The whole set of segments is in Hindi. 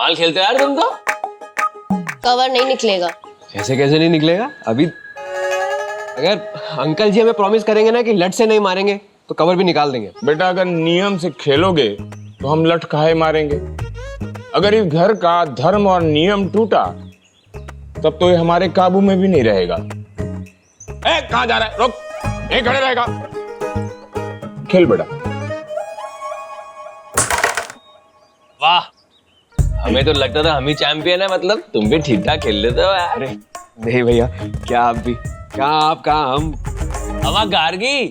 कमाल खेलते हो यार तुम तो। कवर नहीं निकलेगा। ऐसे कैसे नहीं निकलेगा? अभी अगर अंकल जी हमें प्रॉमिस करेंगे ना कि लट से नहीं मारेंगे तो कवर भी निकाल देंगे। बेटा अगर नियम से खेलोगे तो हम लट काहे मारेंगे? अगर इस घर का धर्म और नियम टूटा तब तो ये हमारे काबू में भी नहीं रहेगा। कहाँ जा रहा है? रुक, यहीं खड़े रहेगा। खेल बेटा। वाह, हमें तो लगता था हम ही चैंपियन है, मतलब तुम भी ठीक ठाक खेल लेते हो यार। अरे नहीं भैया, क्या आप भी, क्या आप, क्या हम। हवा गार्गी,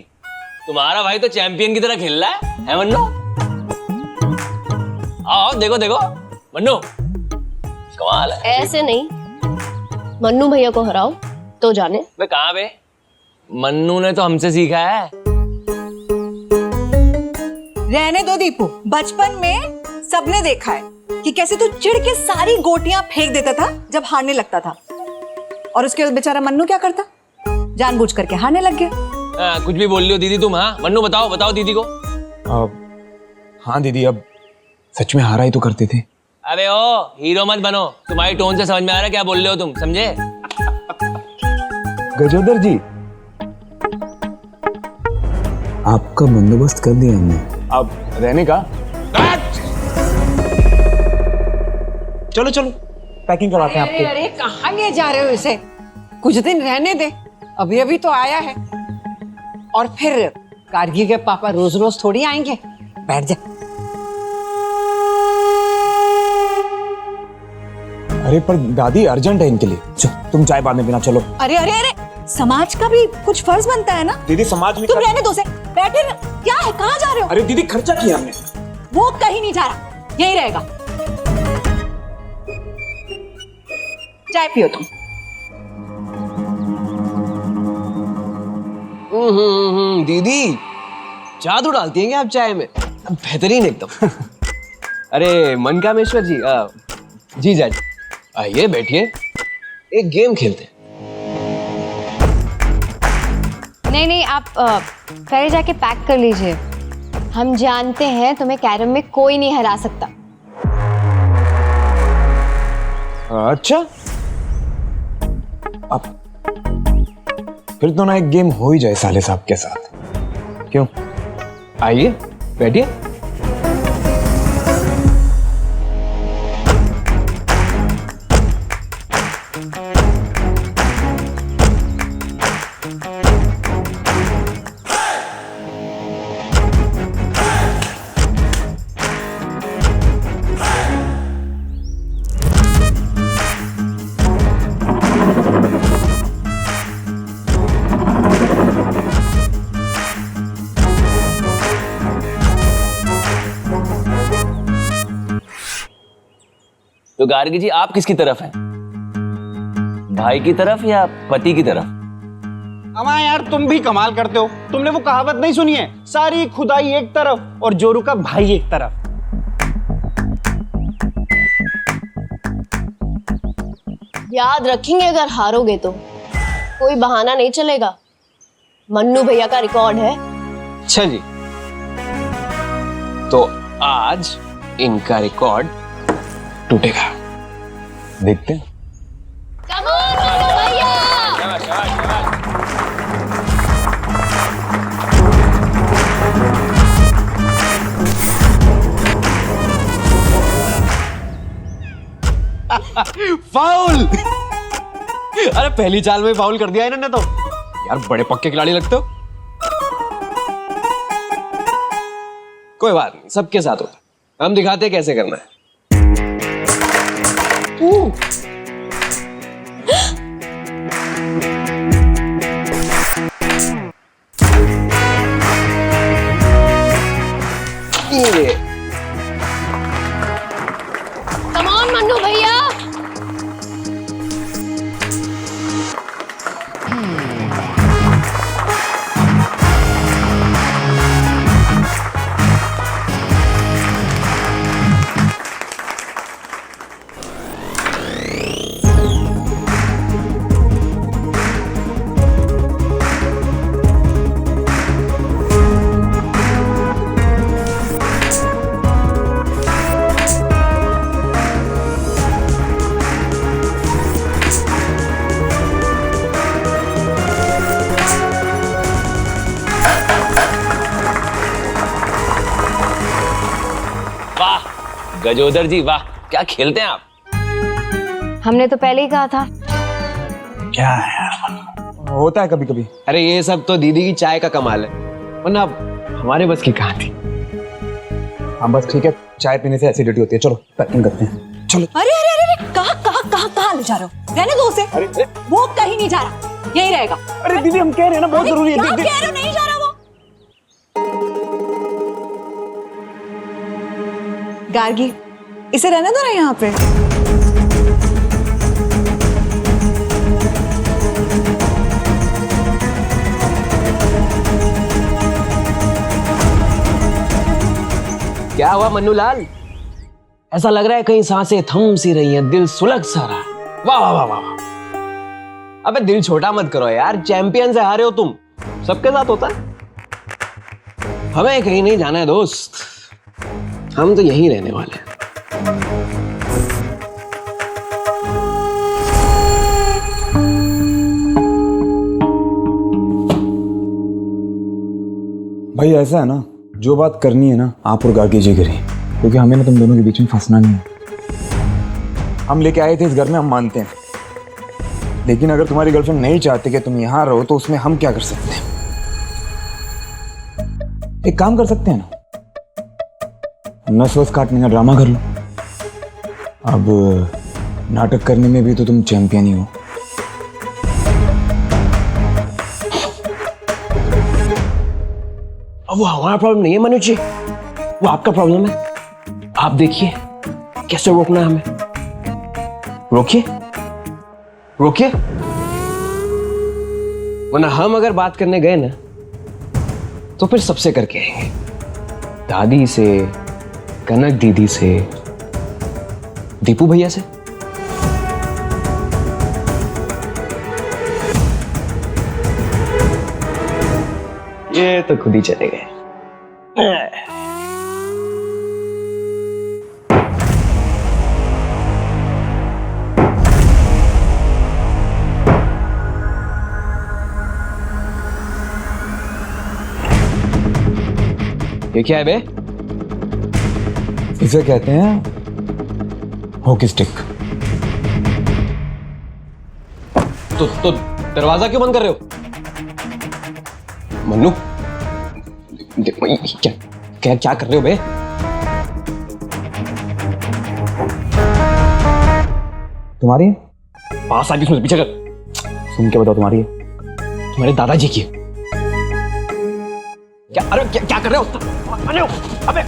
तुम्हारा भाई तो चैंपियन की तरह खेल रहा है मन्नू? आओ देखो देखो मन्नू, कमाल है। ऐसे नहीं, मन्नू भैया को हराओ तो जाने। वे कहाँ बे? मन्नू ने तो हमसे सीखा है। रहने दो दीपू, बचपन में सबने देखा है कि कैसे तू चिढ़ के सारी गोटियां फेंक देता था जब हारने लगता था, और उसके बाद बेचारा मन्नू क्या करता? जानबूझ करके हारने लग गया। कुछ भी बोल रही हो दीदी तुम। हाँ मन्नू, बताओ बताओ दीदी को। हाँ दीदी, अब सच में हारा ही तो करते थे। अबे ओ हीरो मत बनो, तुम्हारी टोन से समझ में आ रहा है क्या बोल रहे हो तुम, समझे? गजोदर जी, आपका बंदोबस्त कर दिया हमने। अब रहने का चलो चलो पैकिंग करवाते हैं आपको। अरे कहाँ ले जा रहे हो इसे? कुछ दिन रहने दे, अभी अभी तो आया है। और फिर गार्गी के पापा रोज रोज थोड़ी आएंगे। बैठ जा। अरे पर दादी अर्जेंट है इनके लिए। चलो तुम चाय बाद में पीना, चलो। अरे अरे अरे, समाज का भी कुछ फर्ज बनता है ना। दीदी समाज में तुम रहने दो से, बैठे रह। क्या है, कहाँ जा रहे हो? अरे दीदी खर्चा किया हमने। वो कहीं नहीं जा रहा, यही रहेगा। चाय पियो तुम। दीदी जादू डालती हैं क्या आप चाय में? बेहतरीन एकदम। अरे मनकामेश्वर जी, जी जाजी आइए बैठिए, एक गेम खेलते हैं। नहीं नहीं, आप पहले जाके पैक कर लीजिए। हम जानते हैं तुम्हें कैरम में कोई नहीं हरा सकता। अच्छा, अब फिर तो ना एक गेम हो ही जाए साले साहब के साथ। क्यों? आइए बैठिए। तो गार्गी जी, आप किसकी तरफ हैं? भाई की तरफ या पति की तरफ? अमा यार, तुम भी कमाल करते हो। तुमने वो कहावत नहीं सुनी है, सारी खुदाई एक तरफ और जोरू का भाई एक तरफ। याद रखेंगे, अगर हारोगे तो कोई बहाना नहीं चलेगा। मन्नू भैया का रिकॉर्ड है। अच्छा जी, तो आज इनका रिकॉर्ड टूटेगा, देखते हैं। Come on, मन्नू भैया। फाउल। अरे पहली चाल में फाउल कर दिया इन्होंने तो। यार बड़े पक्के खिलाड़ी लगते हो। कोई बात नहीं, सबके साथ होता है। हम दिखाते हैं कैसे करना है। ये Come on, मन्नू भैया। गजोदर जी वाह, क्या खेलते हैं आप। हमने तो पहले ही कहा था। क्या है यार, होता है कभी कभी। अरे ये सब तो दीदी की चाय का कमाल है, वरना हमारे बस की कहाँ थी। हाँ बस ठीक है, चाय पीने से एसिडिटी होती है। चलो पैकिंग करते हैं, चलो। अरे अरे अरे अरे, कहाँ ले जा रहे हो? रहने दो उसे। वो कहीं नहीं जा रहा, यही रहेगा। अरे दीदी हम कह रहे हैं ना, बहुत जरूरी है। क्या कह रहे हो? नहीं जा रहा वो। गार्गी, इसे रहने दो ना यहाँ पे। क्या हुआ मन्नू लाल, ऐसा लग रहा है कहीं सांसें थम सी रही हैं, दिल सुलग सा रहा है। वाह वाह वाह वाह। अबे दिल छोटा मत करो यार, चैंपियन से हारे हो तुम, सबके साथ होता है। हमें कहीं नहीं जाना है दोस्त, हम तो यहीं रहने वाले हैं। भाई ऐसा है ना, जो बात करनी है ना आप और गार्गी जी करिए, क्योंकि हमें ना तुम दोनों के बीच में फंसना नहीं है। हम लेके आए थे इस घर में, हम मानते हैं, लेकिन अगर तुम्हारी गर्लफ्रेंड नहीं चाहती कि तुम यहाँ रहो तो उसमें हम क्या कर सकते हैं? एक काम कर सकते हैं ना, नस वस काटने का ड्रामा कर लो। अब नाटक करने में भी तो तुम चैंपियन ही हो। अब वो हमारा प्रॉब्लम नहीं है मनोज जी, वो आपका प्रॉब्लम है। आप देखिए कैसे रोकना है हमें। रोकिए रोकिए, वरना हम अगर बात करने गए ना तो फिर सबसे करके आएंगे, दादी से, कनक दीदी से, दीपू भैया से। ये तो खुद ही चले गए। ये क्या है बे? इसे कहते हैं हॉकी स्टिक। तो दरवाजा क्यों बंद कर रहे हो मन्नू? क्या क्या क्या कर रहे हो बे? तुम्हारी है? 5 साल की पीछे कर। सुन के बताओ, तुम्हारी है? तुम्हारे दादाजी की। क्या अरे क्या कर रहे हो? अबे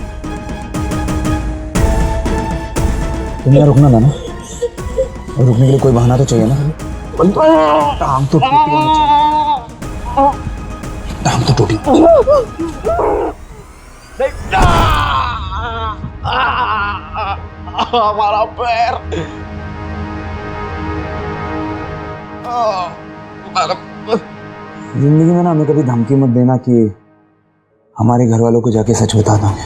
तुम्हें रुकना था ना, और रुकने के लिए कोई बहाना तो चाहिए ना। टांग तो टूटी होनी चाहिए, टांग तो टूटी। हमारा पैर। जिंदगी में ना हमें कभी धमकी मत देना कि हमारे घर वालों को जाके सच बता दूंगे।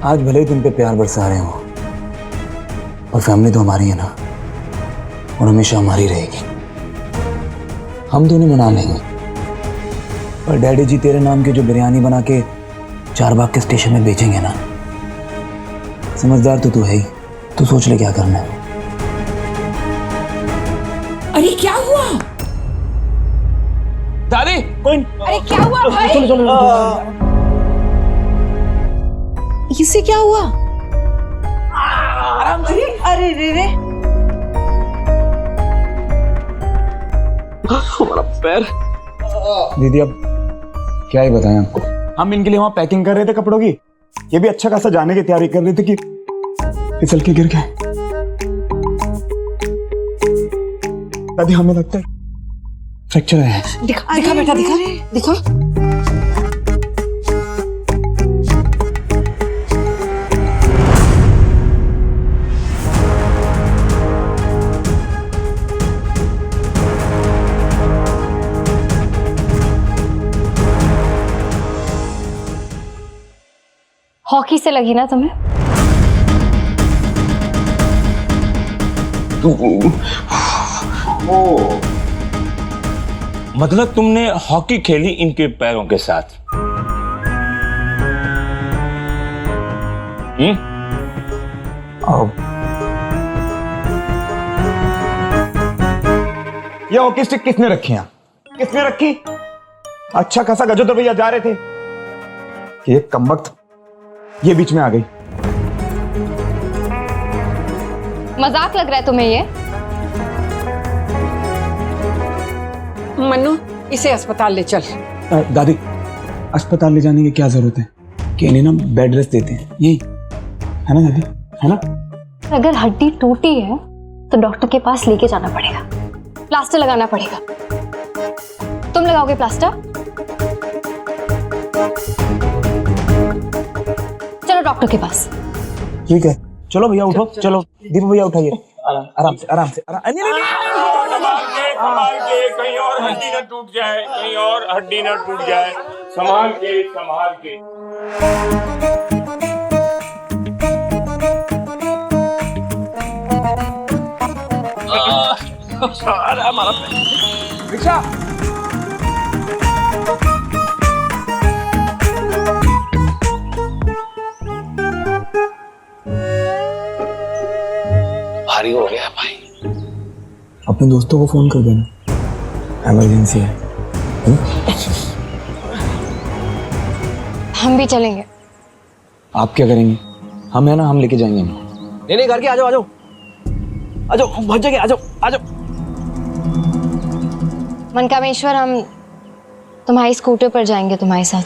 आज भले ही तुम पे प्यार बरसा रहे हो, और फैमिली तो हमारी है ना, और हमेशा हमारी रहेगी। हम तो उन्हें मना लेंगे, पर डैडी जी तेरे नाम की जो बिरयानी बना के चारबाग के स्टेशन में बेचेंगे ना, समझदार तो तू है ही, तू सोच ले क्या करना है। अरे क्या हुआ? दादी कोई अरे क्या हुआ भाई? इसे क्या हुआ? अरे अरे रे रे, हमारा पैर। दीदी अब क्या ही बताएं आपको, हम इनके लिए वहां पैकिंग कर रहे थे कपड़ों की, ये भी अच्छा खासा जाने की तैयारी कर रहे थे कि फिसल के गिर गए। दादी हमें लगता है फ्रैक्चर है। दिखा दिखा बेटा, दिखा दिखा। हॉकी से लगी ना तुम्हें? मतलब तुमने हॉकी खेली इनके पैरों के साथ? आओ। ये हॉकी स्टिक किसने रखी यहाँ? किसने रखी? अच्छा खासा गजोदर भैया जा रहे थे कि ये कमबख्त ये बीच में आ गई। मजाक लग रहा है तुम्हें ये? मन्नू, इसे अस्पताल ले चल। दादी, अस्पताल ले जाने की क्या जरूरत है? कि इन्हें ना बेड रेस्ट देते हैं, यही है ना दादी, है ना? अगर हड्डी टूटी है तो डॉक्टर के पास लेके जाना पड़ेगा, प्लास्टर लगाना पड़ेगा। तुम लगाओगे प्लास्टर? चलो डॉक्टर के पास। ठीक है, चलो भैया उठो, चलो दीपू भैया उठाइए, आराम से आराम से आराम। नहीं, नहीं, नहीं। संभाल के, कहीं और हड्डी न टूट जाए, कहीं और हड्डी न टूट जाए। संभाल के, संभाल के। अरे हमारा रिक्शा। भारी हो गया भाई। अपने दोस्तों को फोन कर देना, इमरजेंसी है। हम भी चलेंगे। आप क्या करेंगे? हम है ना, हम लेके जाएंगे। नहीं नहीं, करके आ जाओ, आ जाओ, आ जाओ, बहुत जगह, आ जाओ, आ जाओ। मनकामेश्वर, हम तुम्हारी स्कूटर पर जाएंगे तुम्हारे साथ।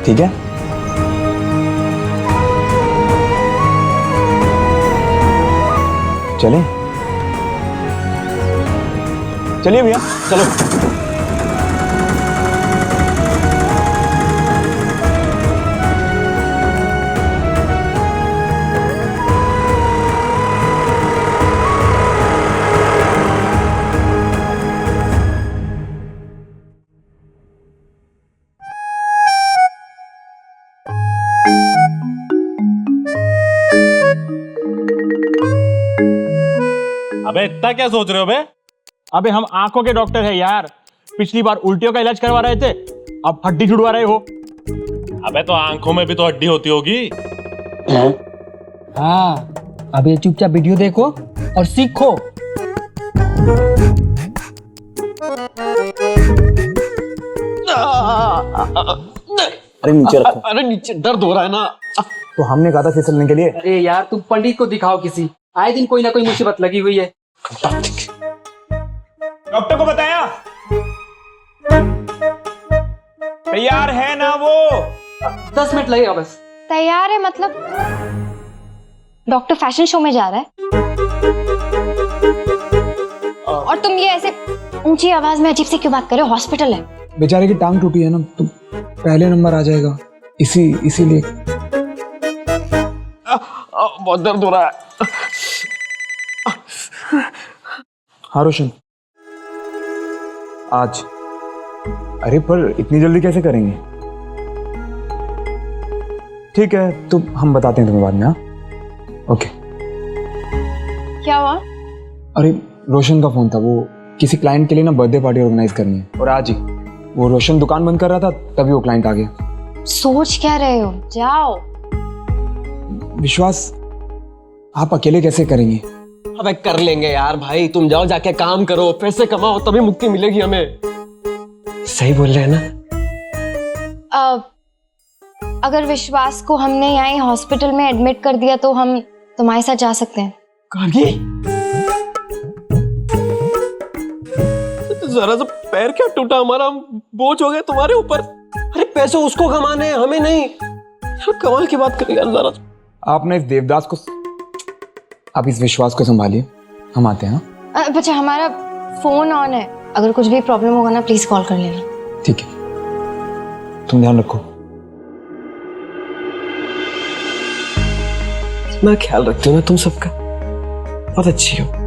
ठीक है, चलें? चलिए भैया, चलो। अबे इतना क्या सोच रहे हो बे? अबे हम आंखों के डॉक्टर है यार। पिछली बार उल्टियों का इलाज करवा रहे थे, अब हड्डी छुड़वा रहे हो। अबे तो आंखों में भी तो हड्डी होती होगी। हाँ, अब ये चुपचाप वीडियो देखो और सीखो। अरे नीचे रखो। अरे नीचे दर्द हो रहा है ना। तो हमने कहा था फिसलने के लिए। अरे यार, तुम पंडित को दिखाओ किसी, आए दिन कोई ना कोई मुसीबत लगी हुई है। डॉक्टर को बताया? तैयार है ना वो? 10 मिनट लगेगा बस। तैयार है मतलब? डॉक्टर फैशन शो में जा रहा है और तुम ये ऐसे ऊंची आवाज में अजीब से क्यों बात कर रहे हो? हॉस्पिटल है। बेचारे की टांग टूटी है ना, तो पहले नंबर आ जाएगा, इसीलिए। बहुत दर्द हो रहा है। हाँ रोशन, आज। अरे पर इतनी जल्दी कैसे करेंगे? ठीक है, तो हम बताते हैं तुम्हें बाद में। हाँ, ओके। क्या हुआ? अरे रोशन का फोन था, वो किसी क्लाइंट के लिए ना बर्थडे पार्टी ऑर्गेनाइज करनी है, और आज ही वो रोशन दुकान बंद कर रहा था, तभी वो क्लाइंट आ गया। सोच क्या रहे हो? जाओ। विश्वास, आप अकेले कैसे करेंगे? अबे कर लेंगे यार भाई, तुम जाओ, जाके काम करो, पैसे कमाओ, तभी मुक्ति मिलेगी हमें। सही बोल रहे हैं ना? अगर विश्वास को हमने यहाँ हॉस्पिटल में एडमिट कर दिया तो हम तुम्हारे साथ जा सकते हैं। गार्गी, जरा सा पैर क्या टूटा हमारा, हम बोझ हो गए तुम्हारे ऊपर। अरे पैसे उसको कमाने हैं, हमें नहीं। यार कमाल की बात करें यार, जरा। आपने इस देवदास को, आप इस विश्वास को संभालिए, हम आते हैं। हाँ, बच्चा, हमारा फोन ऑन है, अगर कुछ भी प्रॉब्लम होगा ना प्लीज कॉल कर लेना। ठीक है, तुम ध्यान रखो। मैं ख्याल रखती हूँ ना तुम सबका, बहुत अच्छी हो।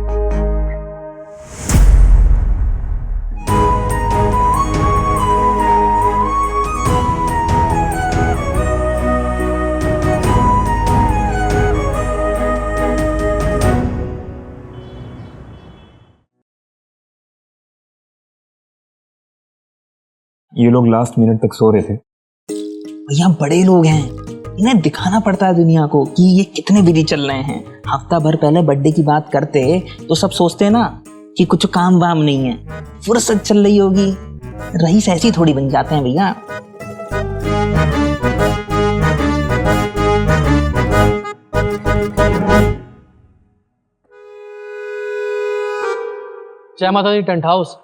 ये लोग लास्ट मिनट तक सो रहे थे। भैया बड़े लोग हैं, इन्हें दिखाना पड़ता है दुनिया को कि ये कितने बिजी चल रहे हैं। हफ्ता भर पहले बर्थडे की बात करते तो सब सोचते ना कि कुछ काम वाम नहीं है, फुर्सत चल रही होगी। रईस ऐसी थोड़ी बन जाते हैं भैया। Jai Mata Di tent house.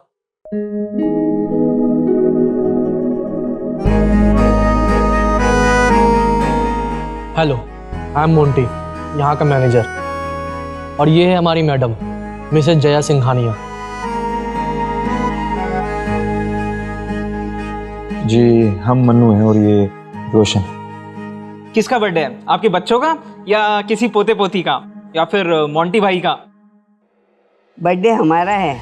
Hello, I am Monty, यहाँ का मैनेजर, और ये है हमारी मैडम मिसेस जया सिंघानिया। जी हम मन्नू हैं और ये रोशन। किसका बर्थडे है? आपके बच्चों का या किसी पोते पोती का या फिर मोंटी भाई का? बर्थडे हमारा है।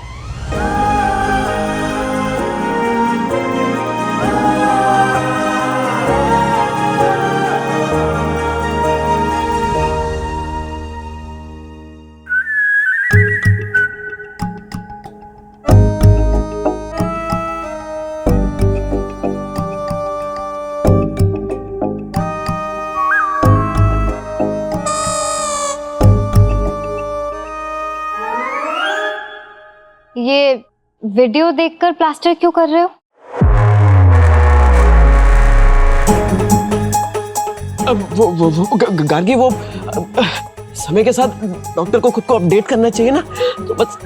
ये वीडियो देखकर प्लास्टर क्यों कर रहे हो? गार्गी वो समय के साथ डॉक्टर को खुद को अपडेट करना चाहिए ना, तो बस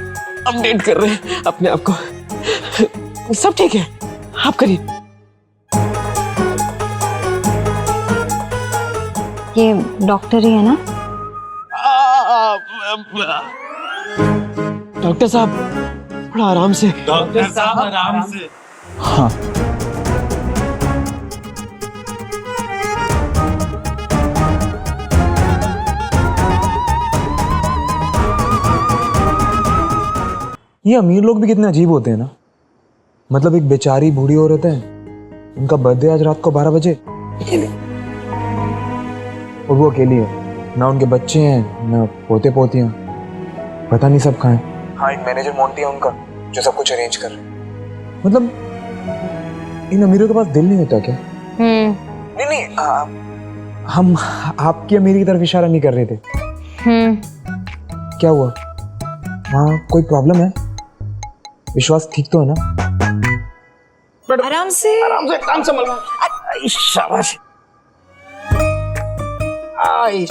अपडेट कर रहे हैं अपने आप को। सब ठीक है, आप करिए। ये डॉक्टर ही है ना? डॉक्टर साहब थोड़ा आराम से। डॉक्टर साहब आराम से। हाँ ये अमीर लोग भी कितने अजीब होते हैं ना। मतलब एक बेचारी बूढ़ी औरत है, उनका बर्थडे आज रात को 12 बजे, और वो अकेली है, ना उनके बच्चे हैं ना पोते पोतियां, पता नहीं सब कहाँ हैं। हाँ एक मैनेजर मोंटी है उनका जो सब कुछ अरेंज कर रहे हैं। मतलब इन अमीरों के पास दिल नहीं होता क्या? नहीं नहीं हम आपकी अमीरी की तरफ इशारा नहीं कर रहे थे। क्या हुआ? हाँ कोई प्रॉब्लम है? विश्वास ठीक तो है ना? आराम से काम संभल। शाबाश,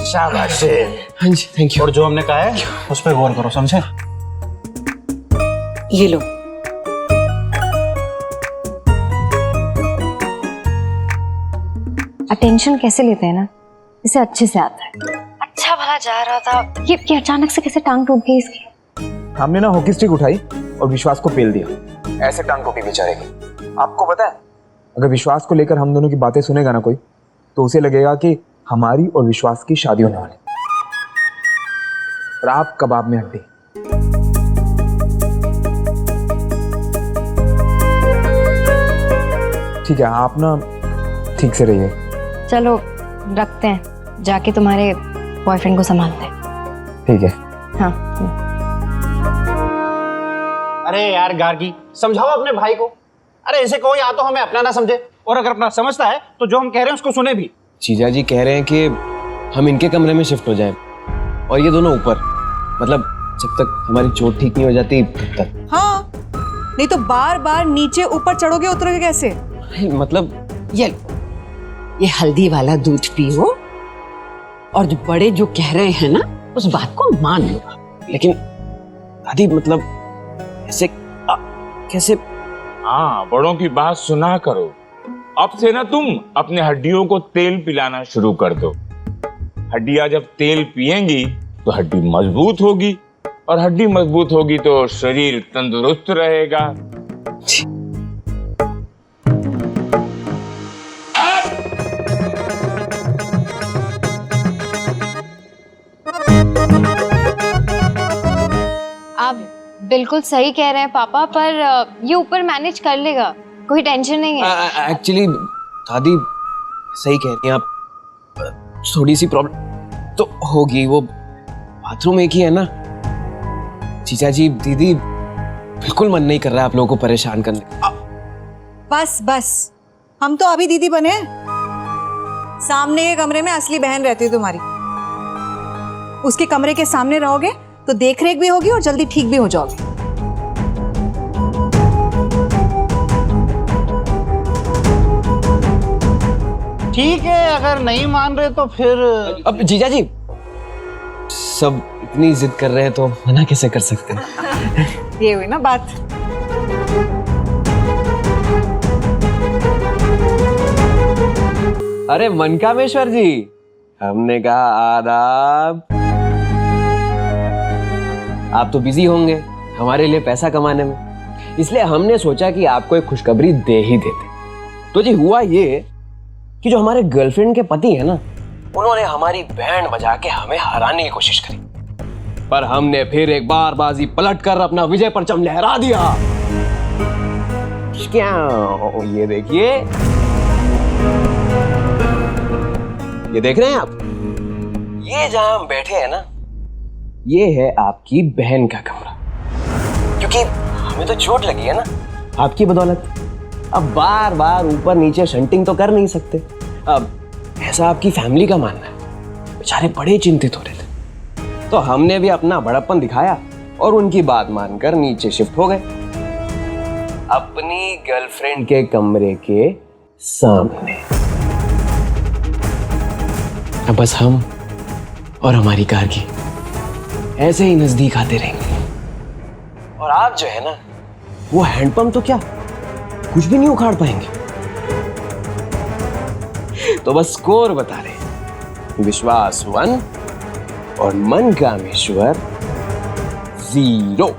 शाबाश। हाँ जी थैंक यू। और जो हमने कहा है उस पर गौर करो, समझे? ये लो। अटेंशन कैसे लेते हैं ना, इसे अच्छे से आता है। अच्छा भला जा रहा था, ये अचानक से कैसे टांग टूट गई इसकी? हमने ना हॉकी स्टिक उठाई और विश्वास को पेल दिया, ऐसे टांग टूटी बेचारे की। आपको पता है अगर विश्वास को लेकर हम दोनों की बातें सुनेगा ना कोई, तो उसे लगेगा कि हमारी और विश्वास की शादी होने वाली, और आप कबाब में हड्डी। ठीक है आप ना ठीक से रहिए। चलो रखते हैं, जाके तुम्हारे बॉयफ्रेंड को संभालते हैं। ठीक है। हाँ। अरे यार गार्गी, समझाओ अपने भाई को। अरे ऐसे कोई या तो हमें अपना ना समझे, और अगर अपना समझता है तो जो हम कह रहे हैं उसको सुने भी। जीजा जी कह रहे हैं कि हम इनके कमरे में शिफ्ट हो जाएं और ये दोनों ऊपर, मतलब जब तक हमारी चोट ठीक नहीं हो जाती तब तक। हाँ, नहीं तो बार बार नीचे ऊपर चढ़ोगे उतरोगे कैसे? मतलब ये हल्दी वाला दूध पियो, और जो बड़े जो कह रहे हैं ना उस बात को मान लो। लेकिन दादी मतलब ऐसे कैसे? हाँ बड़ों की बात सुना करो। अब से ना तुम अपने हड्डियों को तेल पिलाना शुरू कर दो। हड्डियां जब तेल पिएंगी तो हड्डी मजबूत होगी, और हड्डी मजबूत होगी तो शरीर तंदुरुस्त रहेगा। आप बिल्कुल सही कह रहे हैं पापा, पर ये ऊपर मैनेज कर लेगा, कोई टेंशन नहीं है। एक्चुअली दादी सही कह रही हैं आप, थोड़ी सी प्रॉब्लम तो होगी। वो बाथरूम एक ही है ना। जीजा जी दीदी बिल्कुल मन नहीं कर रहा है आप लोगों को परेशान करने। बस बस, हम तो अभी दीदी बने हैं। सामने के कमरे में असली बहन रहती है तुम्हारी। उसके कमरे के सामने रहोगे तो देख रेख भी होगी और जल्दी ठीक भी हो जाओगे। ठीक है, अगर नहीं मान रहे तो फिर अब जीजा जी सब इतनी जिद कर रहे हैं तो मना कैसे कर सकते हैं। ये हुई ना बात। अरे मनकामेश्वर जी, हमने कहा आदाब। आप तो बिजी होंगे हमारे लिए पैसा कमाने में, इसलिए हमने सोचा कि आपको एक खुशखबरी दे ही देते। तो जी हुआ ये कि जो हमारे गर्लफ्रेंड के पति है ना, उन्होंने हमारी बैंड बजा के हमें हराने की कोशिश करी, पर हमने फिर एक बार बाजी पलट कर अपना विजय परचम लहरा दिया। क्या ये देखिए, ये देख रहे हैं आप, ये जहां हम बैठे हैं ना, ये है आपकी बहन का कमरा। क्योंकि हमें तो चोट लगी है ना आपकी बदौलत, अब बार बार ऊपर नीचे शंटिंग तो कर नहीं सकते। अब ऐसा आपकी फैमिली का मानना है, बेचारे बड़े चिंतित हो रहे थे, तो हमने भी अपना बड़प्पन दिखाया और उनकी बात मानकर नीचे शिफ्ट हो गए, अपनी गर्लफ्रेंड के कमरे के सामने। अब बस हम और हमारी कार की ऐसे ही नजदीक आते रहेंगे, और आप जो है ना, वो हैंडपंप तो क्या कुछ भी नहीं उखाड़ पाएंगे। तो बस स्कोर बता रहे, विश्वास 1 और मनकामेश्वर 0।